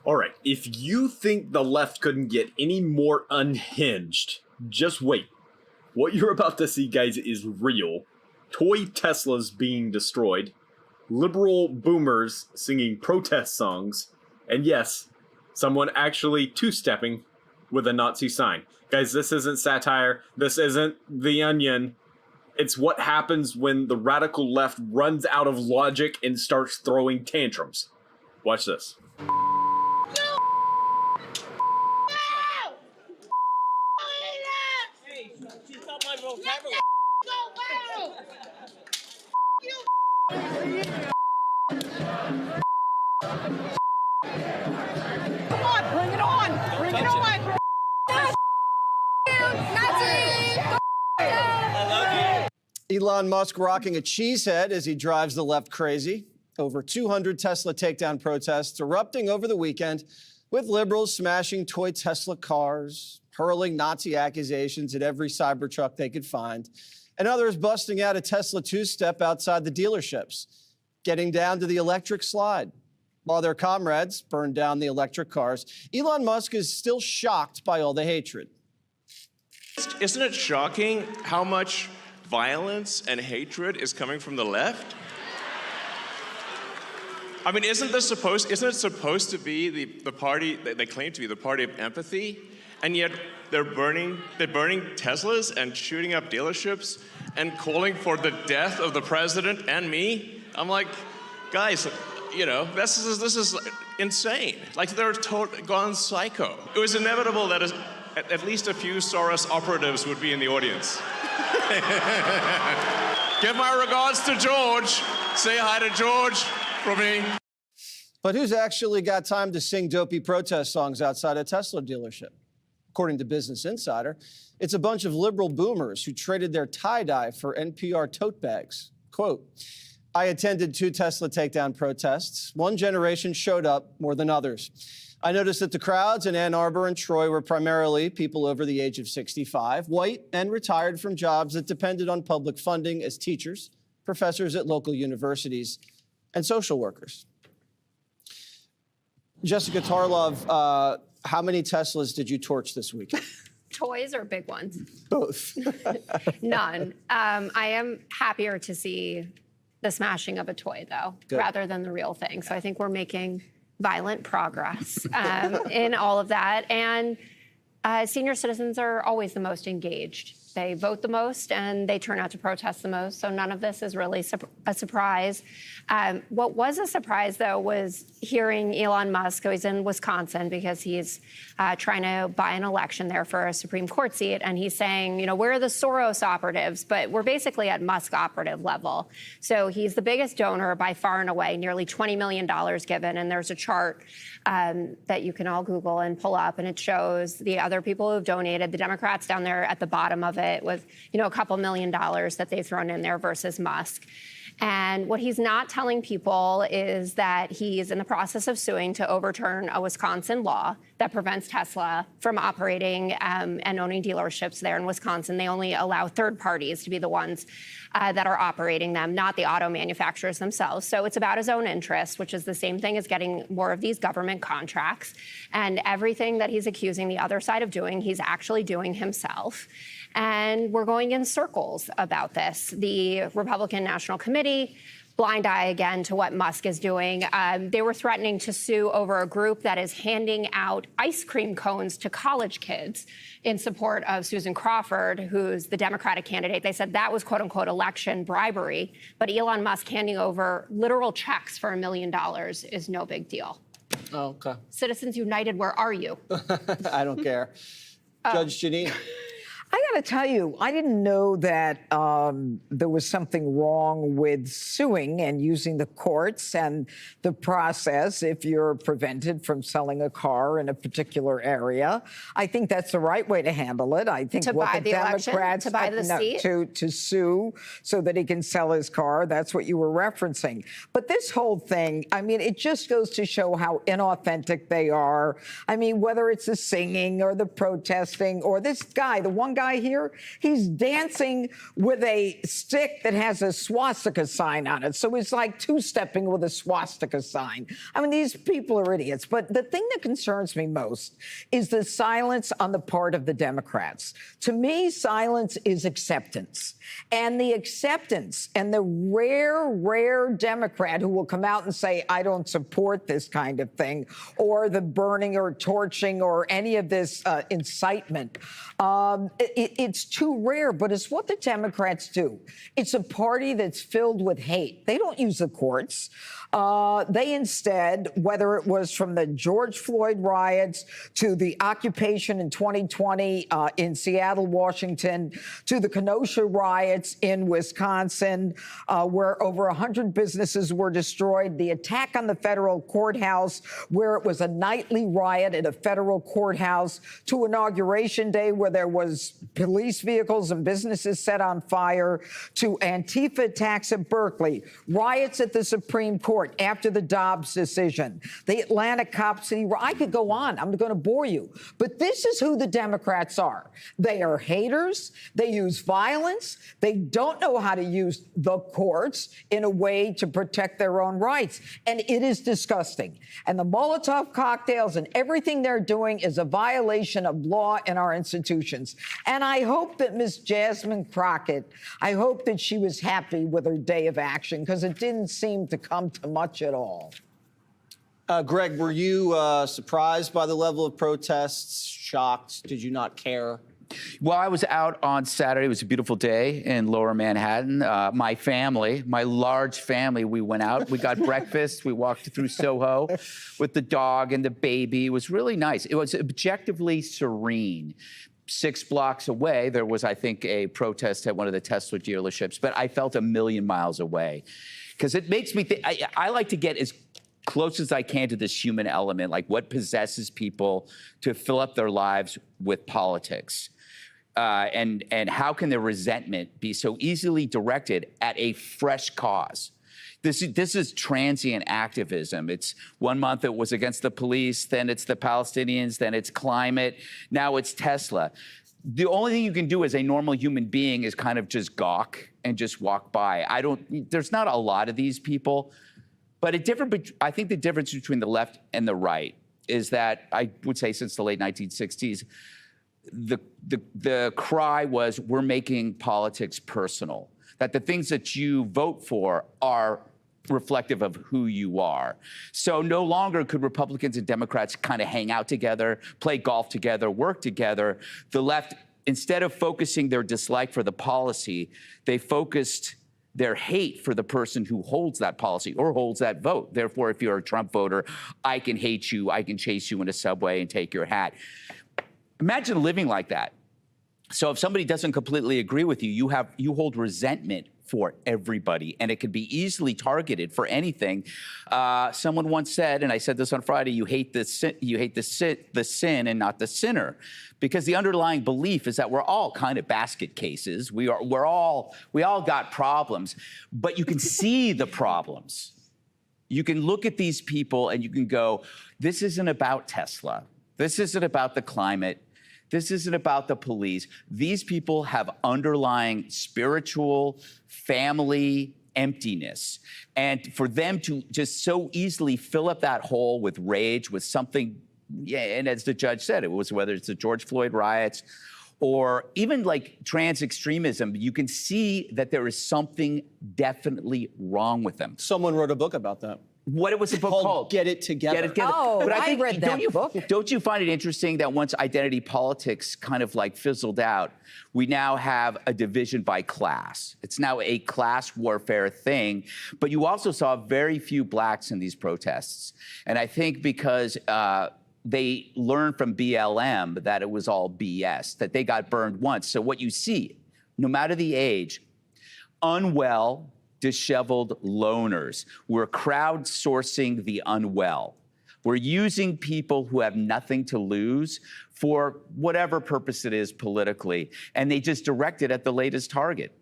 All right, if you think the left couldn't get any more unhinged, just wait. What you're about to see, guys, is real. Toy Teslas being destroyed, liberal boomers singing protest songs, and yes, someone actually two-stepping with a Nazi sign. Guys, this isn't satire. This isn't The Onion. It's what happens when the radical left runs out of logic and starts throwing tantrums. Watch this. Elon Musk rocking a cheesehead as he drives the left crazy. Over 200 Tesla takedown protests erupting over the weekend, with liberals smashing toy Tesla cars, hurling Nazi accusations at every Cybertruck they could find, and others busting out a Tesla two-step outside the dealerships, getting down to the electric slide. While their comrades burned down the electric cars, Elon Musk is still shocked by all the hatred. Isn't it shocking how much violence and hatred is coming from the left? I mean, isn't it supposed to be the party that they claim to be the party of empathy, and yet they're burning Teslas and shooting up dealerships and calling for the death of the president and me? I'm like, guys, you know, this is insane. Like, they're gone psycho. It was inevitable that at least a few Soros operatives would be in the audience. Give my regards to George. Say hi to George from me. But who's actually got time to sing dopey protest songs outside a Tesla dealership? According to Business Insider, it's a bunch of liberal boomers who traded their tie-dye for NPR tote bags. Quote, I attended 2 Tesla takedown protests. One generation showed up more than others. I noticed that the crowds in Ann Arbor and Troy were primarily people over the age of 65, white and retired from jobs that depended on public funding as teachers, professors at local universities, and social workers. Jessica Tarlov, how many Teslas did you torch this weekend? Toys or big ones? Both. None. I am happier to see the smashing of a toy, though, rather than the real thing. So I think we're making violent progress in all of that. And senior citizens are always the most engaged. They vote the most and they turn out to protest the most. So none of this is really a surprise. What was a surprise, though, was hearing Elon Musk, who is in Wisconsin because he's trying to buy an election there for a Supreme Court seat. And he's saying, you know, we're the Soros operatives, but we're basically at Musk operative level. So he's the biggest donor by far and away, nearly $20 million given. And there's a chart that you can all Google and pull up, and it shows the other people who have donated. The Democrats down there at the bottom of it with, you know, a couple $1 million that they've thrown in there versus Musk. And what he's not telling people is that he's in the process of suing to overturn a Wisconsin law that prevents Tesla from operating and owning dealerships there in Wisconsin. They only allow third parties to be the ones that are operating them, not the auto manufacturers themselves. So it's about his own interest, which is the same thing as getting more of these government contracts. And everything that he's accusing the other side of doing, he's actually doing himself. And we're going in circles about this. The Republican National Committee, blind eye again to what Musk is doing. They were threatening to sue over a group that is handing out ice cream cones to college kids in support of Susan Crawford, who's the Democratic candidate. They said that was, quote unquote, election bribery. But Elon Musk handing over literal checks for $1 million is no big deal. Oh, okay. Citizens United, where are you? I don't care. Judge Janine. I got to tell you, I didn't know that there was something wrong with suing and using the courts and the process if you're prevented from selling a car in a particular area. I think that's the right way to handle it. I think to what buy the election, Democrats to buy the seat? to sue so that he can sell his car. That's what you were referencing. But this whole thing, I mean, it just goes to show how inauthentic they are. I mean, whether it's the singing or the protesting or this guy, the one guy guy here? He's dancing with a stick that has a swastika sign on it. So he's like two-stepping with a swastika sign. I mean, these people are idiots. But the thing that concerns me most is the silence on the part of the Democrats. To me, silence is acceptance. And the acceptance and the rare Democrat who will come out and say, I don't support this kind of thing, or the burning or torching or any of this incitement. It's too rare, but it's what the Democrats do. It's a party that's filled with hate. They don't use the courts. They instead, whether it was from the George Floyd riots to the occupation in 2020 in Seattle, Washington, to the Kenosha riots in Wisconsin, where over 100 businesses were destroyed, the attack on the federal courthouse, where it was a nightly riot at a federal courthouse, to Inauguration Day, where there was police vehicles and businesses set on fire, to Antifa attacks at Berkeley, riots at the Supreme Court after the Dobbs decision, the Atlanta Cop City. I could go on. I'm going to bore you. But this is who the Democrats are. They are haters. They use violence. They don't know how to use the courts in a way to protect their own rights. And it is disgusting. And the Molotov cocktails and everything they're doing is a violation of law in our institutions. And I hope that Miss Jasmine Crockett, I hope that she was happy with her day of action, because it didn't seem to come to much at all. Greg, were you surprised by the level of protests? Shocked? Did you not care? Well, I was out on Saturday. It was a beautiful day in Lower Manhattan. My family, my large family, we went out. We got breakfast. We walked through Soho with the dog and the baby. It was really nice. It was objectively serene. 6 blocks away, there was, I think, a protest at one of the Tesla dealerships, but I felt a million miles away. Because it makes me think, I like to get as close as I can to this human element, like what possesses people to fill up their lives with politics. And how can their resentment be so easily directed at a fresh cause? This is transient activism. It's 1 month it was against the police, then it's the Palestinians, then it's climate, now it's Tesla. The only thing you can do as a normal human being is kind of just gawk and just walk by. There's not a lot of these people, but I think the difference between the left and the right is that, I would say since the late 1960s, the cry was, we're making politics personal, that the things that you vote for are reflective of who you are. So no longer could Republicans and Democrats kind of hang out together, play golf together, work together. The left, instead of focusing their dislike for the policy, they focused their hate for the person who holds that policy or holds that vote. Therefore, if you're a Trump voter, I can hate you, I can chase you in a subway and take your hat. Imagine living like that. So if somebody doesn't completely agree with you, you hold resentment for everybody, and it could be easily targeted for anything. Someone once said, and I said this on Friday, you hate the sin and not the sinner, because the underlying belief is that we're all kind of basket cases. We all got problems, but you can see the problems. You can look at these people and you can go, this isn't about Tesla. This isn't about the climate. This isn't about the police. These people have underlying spiritual, family emptiness. And for them to just so easily fill up that hole with rage, with something, and as the judge said, it was whether it's the George Floyd riots or even like trans extremism, you can see that there is something definitely wrong with them. Someone wrote a book about that. What was the book called? Get It Together. Get It Together. Oh, but I read that book. Don't you find it interesting that once identity politics kind of like fizzled out, we now have a division by class? It's now a class warfare thing, but you also saw very few blacks in these protests. And I think because they learned from BLM that it was all BS, that they got burned once. So what you see, no matter the age, unwell, disheveled loners. We're crowdsourcing the unwell. We're using people who have nothing to lose for whatever purpose it is politically, and they just direct it at the latest target.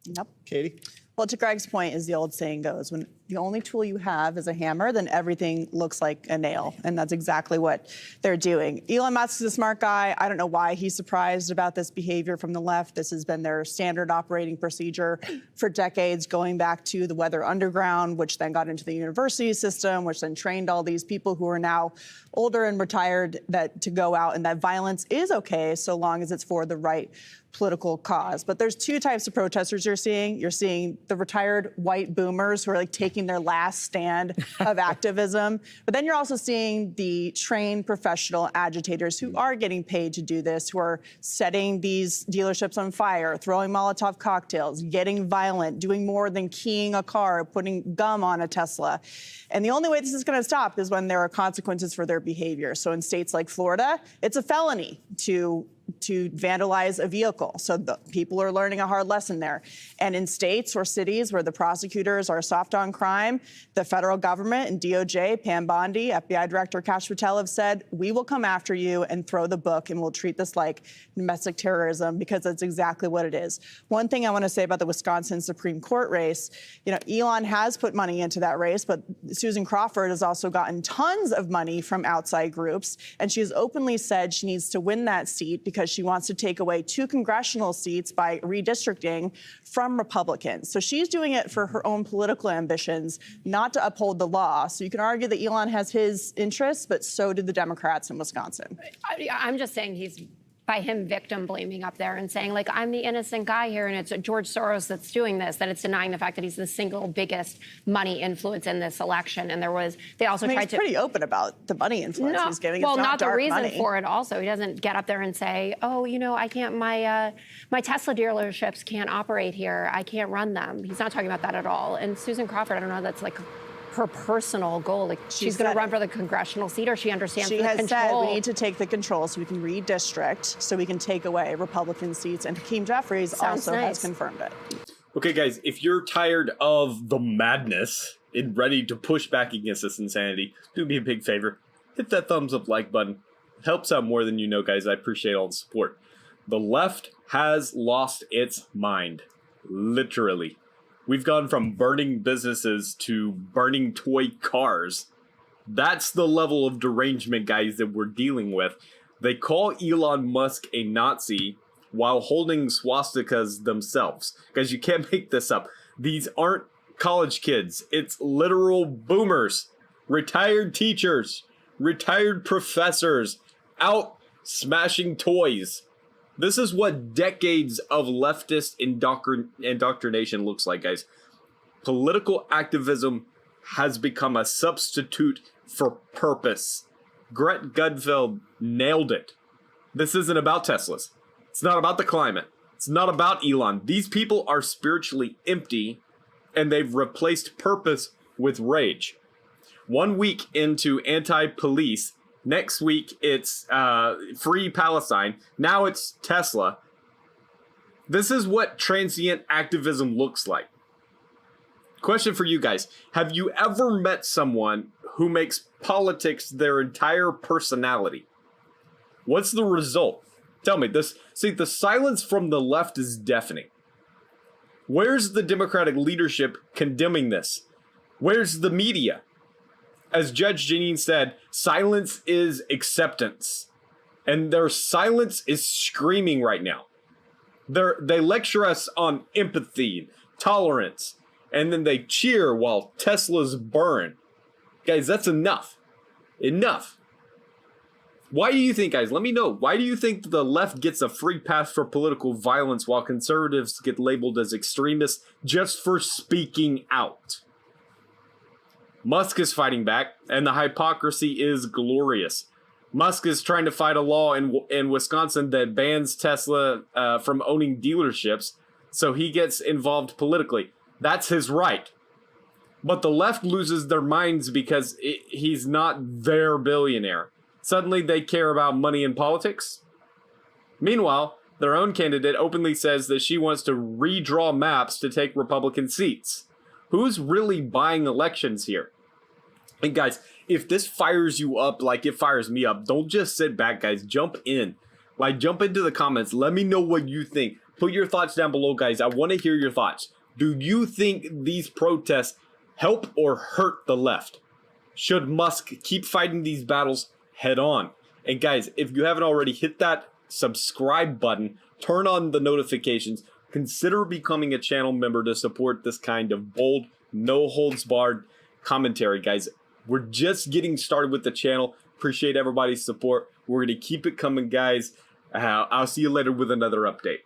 Yep. Katie? Well, to Greg's point, as the old saying goes, when the only tool you have is a hammer, then everything looks like a nail. And that's exactly what they're doing. Elon Musk is a smart guy. I don't know why he's surprised about this behavior from the left. This has been their standard operating procedure for decades, going back to the Weather Underground, which then got into the university system, which then trained all these people who are now older and retired that to go out, and that violence is okay so long as it's for the right political cause. But there's two types of protesters you're seeing. You're seeing the retired white boomers who are like taking their last stand of activism. But then you're also seeing the trained professional agitators who are getting paid to do this, who are setting these dealerships on fire, throwing Molotov cocktails, getting violent, doing more than keying a car, putting gum on a Tesla. And the only way this is going to stop is when there are consequences for their behavior. So in states like Florida, it's a felony to vandalize a vehicle. So the people are learning a hard lesson there. And in states or cities where the prosecutors are soft on crime, the federal government and DOJ, Pam Bondi, FBI Director Kash Patel have said, we will come after you and throw the book, and we'll treat this like domestic terrorism, because that's exactly what it is. One thing I want to say about the Wisconsin Supreme Court race, Elon has put money into that race, but Susan Crawford has also gotten tons of money from outside groups. And she has openly said she needs to win that seat because she wants to take away 2 congressional seats by redistricting from Republicans. So she's doing it for her own political ambitions, not to uphold the law. So you can argue that Elon has his interests, but so did the Democrats in Wisconsin. I'm just saying he's, by him victim blaming up there and saying, like, I'm the innocent guy here and it's George Soros that's doing this, that it's denying the fact that he's the single biggest money influence in this election. And they also tried he's pretty open about the money influence he's giving. Well, it's not the reason money. for it also. He doesn't get up there and say, oh, I can't, my Tesla dealerships can't operate here. I can't run them. He's not talking about that at all. And Susan Crawford, I don't know, that's like her personal goal. Like she's going to run for the congressional seat, or she understands the control. She has said we need to take the control so we can redistrict, so we can take away Republican seats. And Hakeem Jeffries also has confirmed it. Okay, guys, if you're tired of the madness and ready to push back against this insanity, do me a big favor. Hit that thumbs up like button. It helps out more than you know, guys. I appreciate all the support. The left has lost its mind. Literally. We've gone from burning businesses to burning toy cars. That's the level of derangement, guys, that we're dealing with. They call Elon Musk a Nazi while holding swastikas themselves. Guys, you can't make this up. These aren't college kids. It's literal boomers, retired teachers, retired professors, out smashing toys. This is what decades of leftist indoctrination looks like, guys. Political activism has become a substitute for purpose. Greta Gutfeld nailed it. This isn't about Teslas. It's not about the climate. It's not about Elon. These people are spiritually empty, and they've replaced purpose with rage. 1 week into anti-police, next week, it's free Palestine. Now it's Tesla. This is what transient activism looks like. Question for you guys. Have you ever met someone who makes politics their entire personality? What's the result? Tell me this. See, the silence from the left is deafening. Where's the Democratic leadership condemning this? Where's the media? As Judge Jeanine said, silence is acceptance. And their silence is screaming right now. They lecture us on empathy, tolerance, and then they cheer while Teslas burn. Guys, that's enough. Enough. Why do you think, guys, let me know, why do you think the left gets a free pass for political violence while conservatives get labeled as extremists just for speaking out? Musk is fighting back, and the hypocrisy is glorious. Musk is trying to fight a law in Wisconsin that bans Tesla from owning dealerships, so he gets involved politically. That's his right. But the left loses their minds because he's not their billionaire. Suddenly they care about money and politics. Meanwhile, their own candidate openly says that she wants to redraw maps to take Republican seats. Who's really buying elections here? And guys, if this fires you up like it fires me up, don't just sit back, guys. Jump in. Like, jump into the comments. Let me know what you think. Put your thoughts down below, guys. I want to hear your thoughts. Do you think these protests help or hurt the left? Should Musk keep fighting these battles head on? And guys, if you haven't already, hit that subscribe button, turn on the notifications, consider becoming a channel member to support this kind of bold, no holds barred commentary, guys. We're just getting started with the channel. Appreciate everybody's support. We're going to keep it coming, guys. I'll see you later with another update.